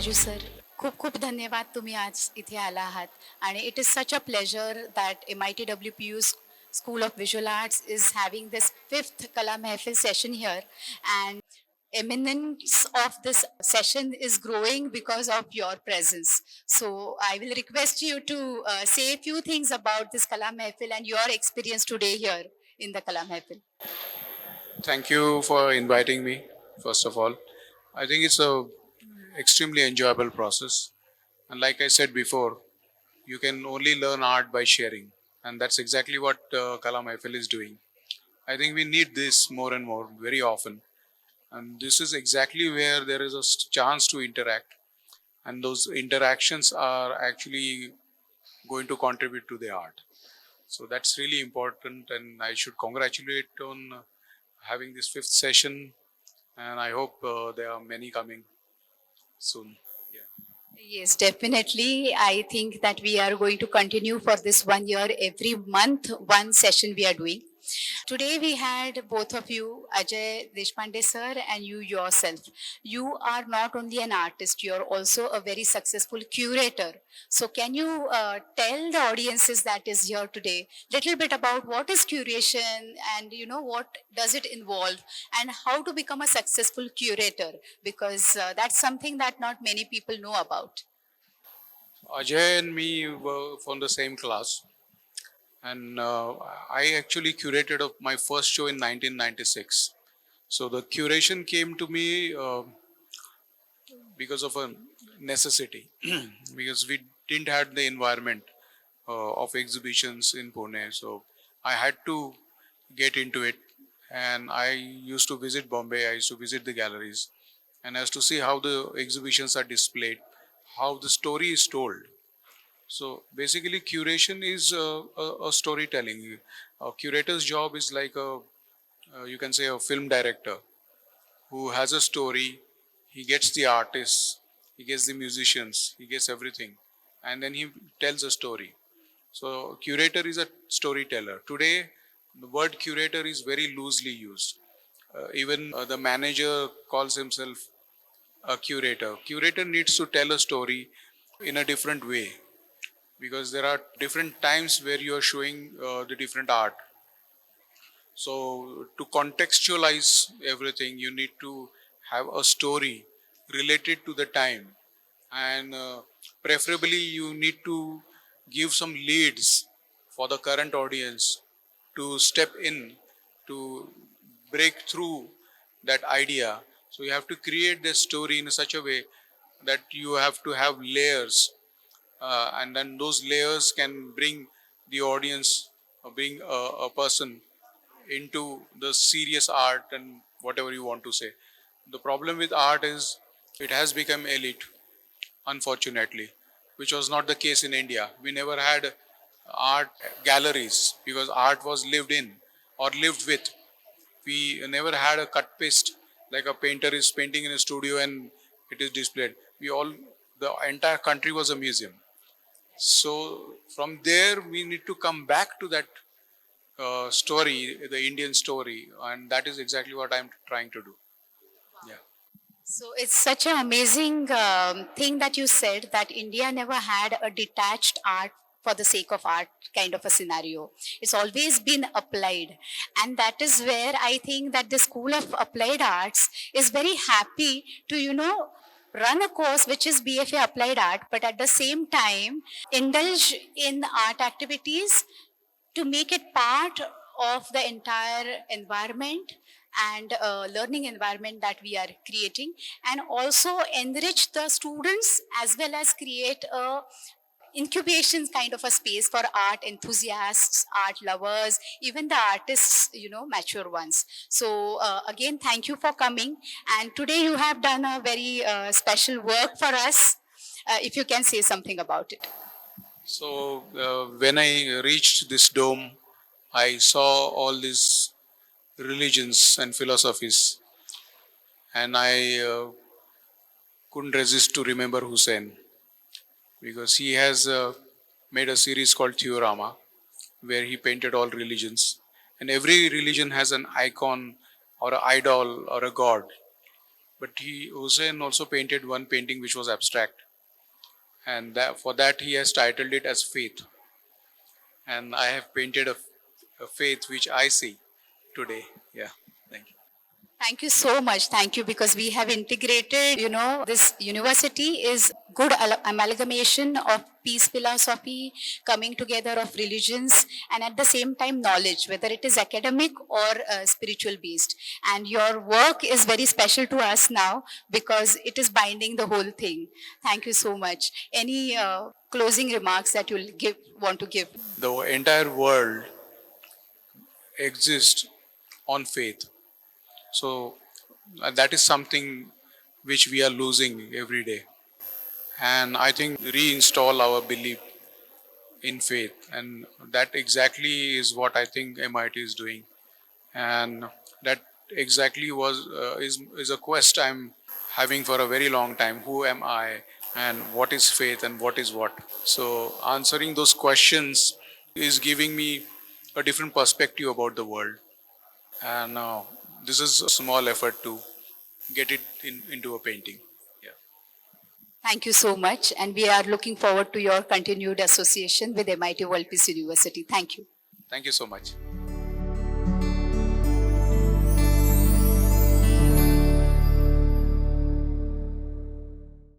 Raju sir, खूप खूप धन्यवाद तुम्ही आज इथे आला आहात आणि it is such a pleasure that MITWPU School of Visual Arts is having this fifth Kala Mehfil session here, and eminence of this session is growing because of your presence. So I will request you to say a few things about this Kala Mehfil and your experience today here in the Kala Mehfil. Thank you for inviting me, first of all. I think it's a extremely enjoyable process. And like I said before, you can only learn art by sharing. And that's exactly what Kala Mahfil is doing. I think we need this more and more, very often. And this is exactly where there is a chance to interact. And those interactions are actually going to contribute to the art. So that's really important. And I should congratulate on having this fifth session, and I hope there are many coming soon. Yeah. Yes, definitely. I think that we are going to continue for this 1 year. Every month, one session we are doing. Today we had both of you, Ajay Deshpande sir, and you yourself. You are not only an artist, you are also a very successful curator. So can you tell the audiences that is here today little bit about what is curation and what does it involve and how to become a successful curator, because that's something that not many people know about. Ajay and me were from the same class, and I actually curated my first show in 1996. So the curation came to me because of a necessity, because we didn't have the environment of exhibitions in Pune. So I had to get into it, and I used to visit Bombay. I used to visit the galleries, and as to see how the exhibitions are displayed, how the story is told. So basically, curation is a storytelling. A curator's job is like you can say, a film director who has a story. He gets the artists, he gets the musicians, he gets everything, and then he tells a story. So curator is a storyteller. Today, the word curator is very loosely used. Even the manager calls himself a curator. Curator needs to tell a story in a different way, because there are different times where you are showing the different art. So to contextualize everything, you need to have a story related to the time, and preferably you need to give some leads for the current audience to step in, to break through that idea. So you have to create the story in such a way that you have to have layers, and then those layers can bring the audience, or bring a person into the serious art and whatever you want to say. The problem with art is it has become elite, unfortunately, which was not the case in India. We never had art galleries because art was lived in or lived with. We never had a cut paste, like a painter is painting in a studio and it is displayed. The entire country was a museum. So from there, we need to come back to that story, the Indian story, and that is exactly what I'm trying to do. Yeah. So it's such an amazing thing that you said that India never had a detached art for the sake of art kind of a scenario. It's always been applied. And that is where I think that the School of Applied Arts is very happy to, run a course which is BFA Applied Art, but at the same time indulge in art activities to make it part of the entire environment and learning environment that we are creating, and also enrich the students as well as create a incubation kind of a space for art enthusiasts, art lovers, even the artists, mature ones. So again, thank you for coming, and today you have done a very special work for us. If you can say something about it. So when I reached this dome, I saw all these religions and philosophies, and I couldn't resist to remember Hussein, because he has made a series called Theorama, where he painted all religions, and every religion has an icon or an idol or a god. But Hussein also painted one painting which was abstract, and for that he has titled it as Faith. And I have painted a faith which I see today. Yeah, thank you. Thank you so much. Thank you, because we have integrated, this university is good amalgamation of peace philosophy, coming together of religions, and at the same time knowledge, whether it is academic or spiritual based. And your work is very special to us now because it is binding the whole thing. Thank you so much. Any closing remarks that you'll want to give? The entire world exists on faith. So that is something which we are losing every day. And I think reinstall our belief in faith. And that exactly is what I think MIT is doing. And that exactly is a quest I'm having for a very long time. Who am I? And what is faith and what is what? So answering those questions is giving me a different perspective about the world. And this is a small effort to get it into a painting. Yeah. Thank you so much. And we are looking forward to your continued association with MIT World Peace University. Thank you. Thank you so much.